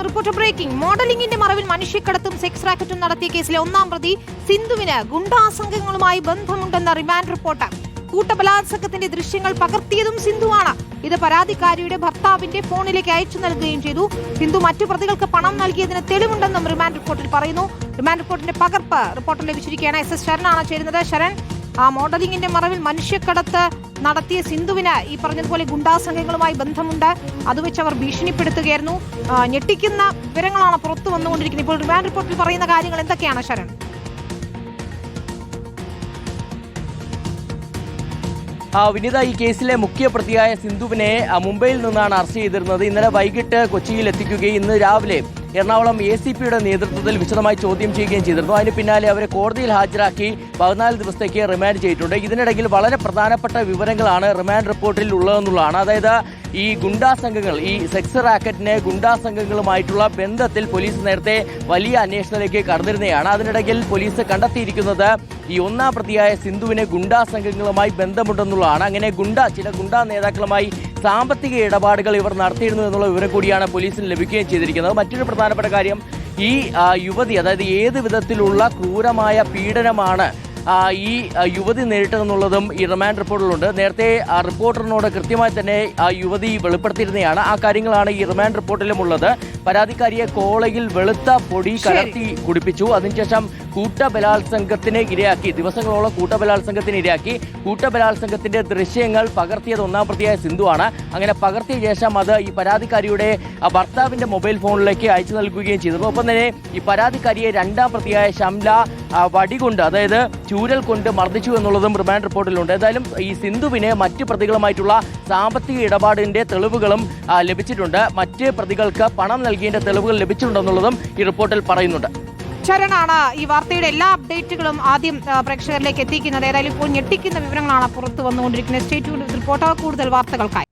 Reporter breaking. മോഡലിംഗിന്റെ മറവിൽ മനുഷ്യക്കടത്തും sex റാക്കറ്റും നടത്തിയ കേസിലെ ഒന്നാം പ്രതി സിന്ധുവിന് ഗുണ്ടാസംഘങ്ങളുമായി ബന്ധമുണ്ടെന്ന റിമാൻഡ് റിപ്പോർട്ട്. കൂട്ടബലാത്സംഗത്തിന്റെ ദൃശ്യങ്ങൾ പകർത്തിയതും സിന്ധുവാണ്. ഇത് പരാതിക്കാരിയുടെ ഭർത്താവിന്റെ ഫോണിലേക്ക് അയച്ചു നൽകുകയും ചെയ്തു. സിന്ധു മറ്റു പ്രതികൾക്ക് പണം നൽകിയതിന് തെളിവുണ്ടെന്നും റിമാൻഡ് റിപ്പോർട്ടിൽ പറയുന്നു. റിമാൻഡ് റിപ്പോർട്ടിന്റെ പകർപ്പ് റിപ്പോർട്ടിൽ ലഭിച്ചിരിക്കുകയാണ്. SS ശരണാണ് ചേരുന്നത്. ശരൺ, മോഡലിംഗിന്റെ മറവിൽ മനുഷ്യക്കടത്ത് നടത്തിയ സിന്ധുവിന് ഈ പറഞ്ഞതുപോലെ ഗുണ്ടാസംഘങ്ങളുമായി ബന്ധമുണ്ട്. അത് വെച്ച് അവർ ഭീഷണിപ്പെടുത്തുകയായിരുന്നു. ഞെട്ടിക്കുന്ന വിവരങ്ങളാണ് പുറത്തു വന്നുകൊണ്ടിരിക്കുന്നത്. ഇപ്പോൾ റിമാൻഡ് റിപ്പോർട്ടിൽ പറയുന്ന കാര്യങ്ങൾ എന്തൊക്കെയാണ് ശരൺ? വിനിത, ഈ കേസിലെ മുഖ്യ പ്രതിയായ സിന്ധുവിനെ മുംബൈയിൽ നിന്നാണ് അറസ്റ്റ് ചെയ്തിരുന്നത്. ഇന്നലെ വൈകിട്ട് കൊച്ചിയിൽ എത്തിക്കുകയും ഇന്ന് രാവിലെ എറണാകുളം ACPയുടെ നേതൃത്വത്തിൽ വിശദമായി ചോദ്യം ചെയ്യുകയും ചെയ്തിരുന്നു. അതിന് പിന്നാലെ അവരെ കോടതിയിൽ ഹാജരാക്കി 14 ദിവസത്തേക്ക് റിമാൻഡ് ചെയ്തിട്ടുണ്ട്. ഇതിനിടയിൽ വളരെ പ്രധാനപ്പെട്ട വിവരങ്ങളാണ് റിമാൻഡ് റിപ്പോർട്ടിൽ ഉള്ളതെന്നുള്ളതാണ്. അതായത് ഈ ഗുണ്ടാ സംഘങ്ങൾ, ഈ സെക്സ് റാക്കറ്റിനെ ഗുണ്ടാ സംഘങ്ങളുമായിട്ടുള്ള ബന്ധത്തിൽ പോലീസ് നേരത്തെ വലിയ അന്വേഷണത്തിലേക്ക് കടന്നിരുന്നതാണ്. അതിനിടയിൽ പോലീസ് കണ്ടെത്തിയിരിക്കുന്നത് ഈ ഒന്നാം പ്രതിയായ സിന്ധുവിന് ഗുണ്ടാ സംഘങ്ങളുമായി ബന്ധമുണ്ടെന്നുള്ളതാണ്. അങ്ങനെ ചില ഗുണ്ടാ നേതാക്കളുമായി സാമ്പത്തിക ഇടപാടുകൾ ഇവർ നടത്തിയിരുന്നു എന്നുള്ള വിവരം കൂടിയാണ് പോലീസിന് ലഭിക്കുകയും ചെയ്തിരിക്കുന്നത്. മറ്റൊരു പ്രധാനപ്പെട്ട കാര്യം, ഈ യുവതി, അതായത് ഏത് വിധത്തിലുള്ള ക്രൂരമായ പീഡനമാണ് ഈ യുവതി നേരിട്ടതെന്നുള്ളതും ഈ റിമാൻഡ് റിപ്പോർട്ടിലുണ്ട്. നേരത്തെ റിപ്പോർട്ടറിനോട് കൃത്യമായി തന്നെ യുവതി വെളിപ്പെടുത്തിയിരുന്നതാണ്. ആ കാര്യങ്ങളാണ് ഈ റിമാൻഡ് റിപ്പോർട്ടിലും ഉള്ളത്. പരാതിക്കാരിയെ കോളയിൽ വെളുത്ത പൊടി കലർത്തി കുടിപ്പിച്ചു. അതിനുശേഷം കൂട്ടബലാത്സംഗത്തിന് ഇരയാക്കി, ദിവസങ്ങളോളം കൂട്ടബലാത്സംഗത്തിന് ഇരയാക്കി. കൂട്ടബലാത്സംഗത്തിന്റെ ദൃശ്യങ്ങൾ പകർത്തിയത് ഒന്നാം പ്രതിയായ സിന്ധുവാണ്. അങ്ങനെ പകർത്തിയ ശേഷം അത് ഈ പരാതിക്കാരിയുടെ ഭർത്താവിന്റെ മൊബൈൽ ഫോണിലേക്ക് അയച്ചു നൽകുകയും ചെയ്തിരുന്നു. ഒപ്പം തന്നെ ഈ പരാതിക്കാരിയെ രണ്ടാം പ്രതിയായ ഷംല വടികൊണ്ട്, അതായത് ചൂരൽ കൊണ്ട് മർദ്ദിച്ചു എന്നുള്ളതും റിമാൻഡ് റിപ്പോർട്ടിലുണ്ട്. ഏതായാലും ഈ സിന്ധുവിന് മറ്റ് പ്രതികളുമായിട്ടുള്ള സാമ്പത്തിക ഇടപാടിന്റെ തെളിവുകളും ലഭിച്ചിട്ടുണ്ട്. മറ്റ് പ്രതികൾക്ക് പണം നൽകിയതിന്റെ തെളിവുകൾ ലഭിച്ചിട്ടുണ്ടെന്നുള്ളതും ഈ റിപ്പോർട്ടിൽ പറയുന്നുണ്ട്. ശരണാണ് ഈ വാർത്തയുടെ എല്ലാ അപ്ഡേറ്റുകളും ആദ്യം പ്രേക്ഷകരിലേക്ക് എത്തിക്കുന്നത്. ഏതായാലും ഇപ്പോൾ ഞെട്ടിക്കുന്ന വിവരങ്ങളാണ് പുറത്തു വന്നുകൊണ്ടിരിക്കുന്നത്. സ്റ്റേ ട്യൂൺഡ് വിത്ത് റിപ്പോർട്ടർ. കൂടുതൽ വാർത്തകൾക്കായി